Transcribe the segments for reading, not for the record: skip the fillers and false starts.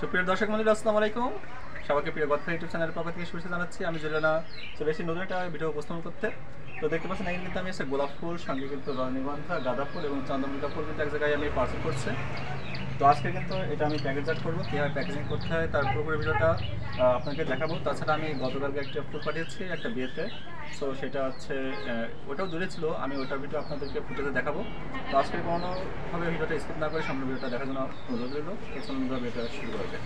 সুপ্রিয় দর্শক মন্ডলী, আসসালামু আলাইকুম। সবাইকে প্রিয় গদখালি ইউটিউব চ্যানেলের পক্ষ থেকে শুভেচ্ছা জানাচ্ছি। আমি জুলিয়ানা চলে এসেছি নতুন একটা ভিডিও উপস্থাপন করতে। তো দেখতে পাচ্ছেন এখানে কিন্তু আমি এসে গোলাপ ফুল, সঙ্গে কিন্তু রজনীগন্ধা, গাঁদা ফুল এবং চন্দ্রমল্লিকা ফুল কিন্তু এক জায়গায় আমি পার্সেল করছি। তো আজকে কিন্তু এটা আমি প্যাকেটজাত করবো, কীভাবে প্যাকেজিং করতে হয় তার পুরোপুরি ভিডিওটা আপনাকে দেখাবো। তাছাড়া আমি গতকালকে একটা ফুল পাঠিয়েছি একটা বিয়েতে, সো সেটা হচ্ছে ওটাও দূরে ছিল, আমি ওটার ভিডিও আপনাদেরকে ফুটেজে দেখাবো। তো আজকে কোনোভাবে ভিডিওটা স্কিপ না করে সামনে ভিডিওটা দেখার জন্য অনুরোধ রইল। ভিডিওটা শুরু করবে।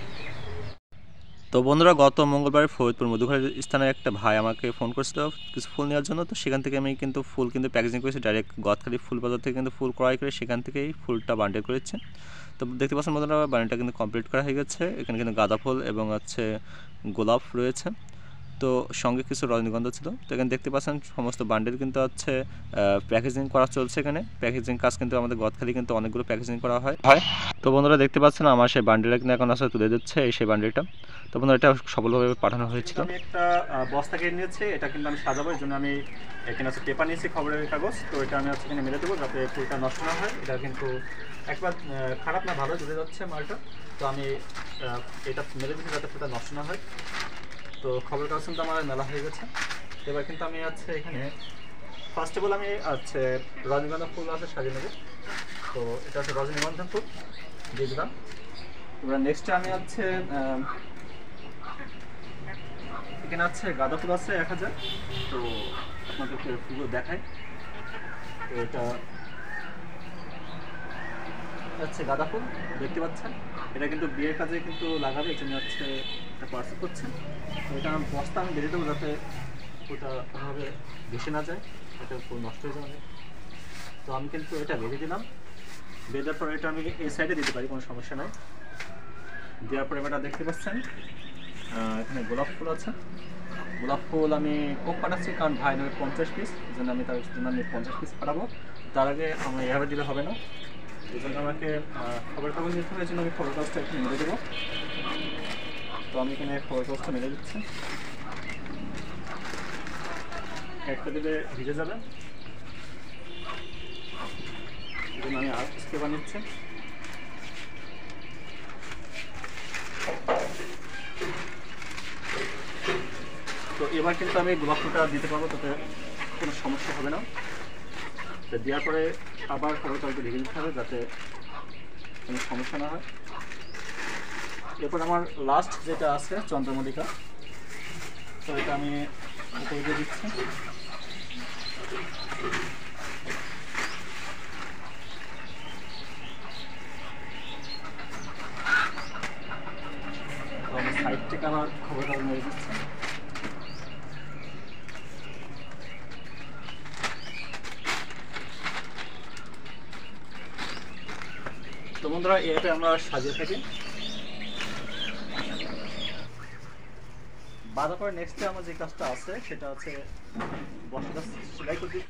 তো বন্ধুরা, গত মঙ্গলবার ফরিদপুর মধুঘরের স্থানের একটা ভাই আমাকে ফোন করেছিল কিছু ফুল নেওয়ার জন্য। তো সেখান থেকে আমি কিন্তু ফুল কিন্তু প্যাকেজিং করেছি, ডাইরেক্ট গদখালি ফুল বাজার থেকে কিন্তু ফুল ক্রয় করে সেখান থেকেই ফুলটা বান্ডেল করেছে। তো দেখতে পাচ্ছেন বন্ধুরা, বান্ডেলটা কিন্তু কমপ্লিট করা হয়ে গেছে। এখানে কিন্তু গাঁদা ফুল এবং হচ্ছে গোলাপ রয়েছে, তো সঙ্গে কিছু রজনীগন্ধা ছিল। তো এখানে দেখতে পাচ্ছেন সমস্ত বান্ডেল কিন্তু হচ্ছে প্যাকেজিং করা চলছে। এখানে প্যাকেজিং কাজ কিন্তু আমাদের গদখালি কিন্তু অনেকগুলো প্যাকেজিং করা হয়। তো বন্ধুরা দেখতে পাচ্ছেন আমার সেই বান্ডেলটা কিন্তু এখন আসলে তুলে দিচ্ছে, সেই বান্ডেলটা। তো বন্ধুরা এটা সফলভাবে পাঠানো হয়েছিল। আমি একটা বস্তা কিনে নিয়েছি, এটা কিন্তু আমি সাজাবো, এর জন্য আমি এখানে আছে পেপার নিয়েছি, খবরের কাগজ। তো এটা আমি হচ্ছে এখানে মেলে দেবো যাতে ফুলটা নষ্ট না হয়। এটা কিন্তু একবার খারাপ না, ভালো তুলে যাচ্ছে মালটা। তো আমি এটা মেলে দিচ্ছি যাতে ফুলটা নষ্ট না হয়। তো খবরের কাগজ কিন্তু আমার মেলা হয়ে গেছে। এবার কিন্তু আমি হচ্ছে এখানে ফার্স্ট অফ অল আমি হচ্ছে রজনীগন্ধা ফুল আছে সাজিয়ে নেব। তো এটা হচ্ছে রজনীগন্ধা ফুল দিয়ে দিলাম। এবার নেক্সটে আমি হচ্ছে এখানে আছে গাঁদা ফুল আছে 1000। তো আপনাদেরকে ফুলগুলো দেখাই। তো এটা হচ্ছে গাঁদা ফুল, দেখতে পাচ্ছেন। এটা কিন্তু বিয়ের কাজে কিন্তু লাগাবে, এই জন্য হচ্ছে এটা পার্সেল করছে। তো এটা বস্তা আমি বেঁধে দেবো যাতে ফুলটা কোনোভাবে ভেসে না যায়, এটা ফুল নষ্ট হয়ে যাবে। তো আমি কিন্তু এটা বেঁধে দিলাম। বেঁধার পরে এটা আমি এই সাইডে দিতে পারি, কোনো সমস্যা নাই। দেওয়ার পরে এটা দেখতে পাচ্ছেন এখানে গোলাপ ফুল আছে। গোলাপ ফুল আমি কোক পাঠাচ্ছি, কারণ ভাই নেবে 50 পিস, এই জন্য আমি তার জন্য আমি 50 পিস পাঠাবো। তার আগে আমার এভাবে দিলে হবে না, এই জন্য আমাকে খবর কাগজ নিতে হবে। এই জন্য আমি খবর কাগজটা এখানে মেরে দেবো। তো আমি এখানে খবর কাগজটা মেরে দিচ্ছি, একটা দিলে ভিজে যাবে, এই জন্য আমি আর স্কেপ বানিয়েছি। তো এবার কিন্তু আমি গোলাপ ফুলটা দিতে পারবো, তাতে কোনো সমস্যা হবে না। তো দেওয়ার পরে আবার খবর কাগজটা ঢেকে দিতে হবে যাতে কোনো সমস্যা না হয়। এরপর আমার লাস্ট যেটা আছে চন্দ্রমল্লিকা, তো এটা আমি উপরে দিয়ে দিচ্ছি। তো আমি সাইড থেকে আমার খবর কাগজ মেরে দিচ্ছি। তো বন্ধুরা, এটাতে আমরা সাজিয়ে থাকি। বাঁধার পরে নেক্সটে আমার যে কাজটা আছে সেটা হচ্ছে বস্তাটা সেলাই করতে।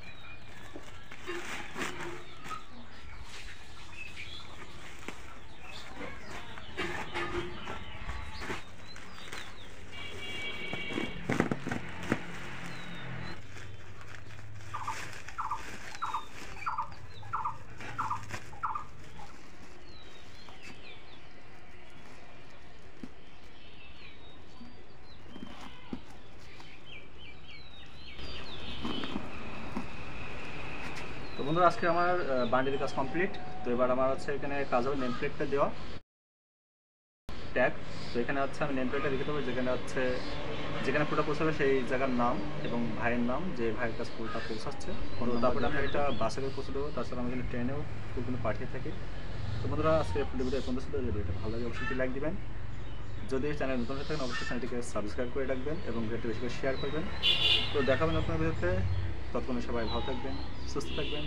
তো বন্ধুরা, আজকে আমার বান্ডেলের কাজ কমপ্লিট। তো এবার আমার হচ্ছে এখানে কাজ হবে নেম প্লেটটা দেওয়া, ট্যাগ। তো এখানে হচ্ছে আমি নেম প্লেটটা লিখে দেবো, যেখানে হচ্ছে যেখানে ফুলটা পৌঁছাবে সেই জায়গার নাম এবং ভাইয়ের নাম, যে ভাইয়ের কাছে ফুলটা পৌঁছাচ্ছে। তারপরে আমি এটা বাসে করে পৌঁছে দেবো। তাছাড়া আমি কিন্তু ট্রেনেও ফুল কিন্তু পাঠিয়ে থাকি। তো বন্ধুরা, আজকে ফুলের ভিডিও পর্যন্ত ছিল। যদি এটা ভালো লাগে অবশ্যই লাইক দিবেন। যদি চ্যানেল নতুন হয়ে থাকেন অবশ্যই চ্যানেলটিকে সাবস্ক্রাইব করে রাখবেন এবং ভিডিওটি বেশি করে শেয়ার করবেন। তো দেখাবেন আপনার ভিডিওতে। ততক্ষণে সবাই ভালো থাকবেন, সুস্থ থাকবেন।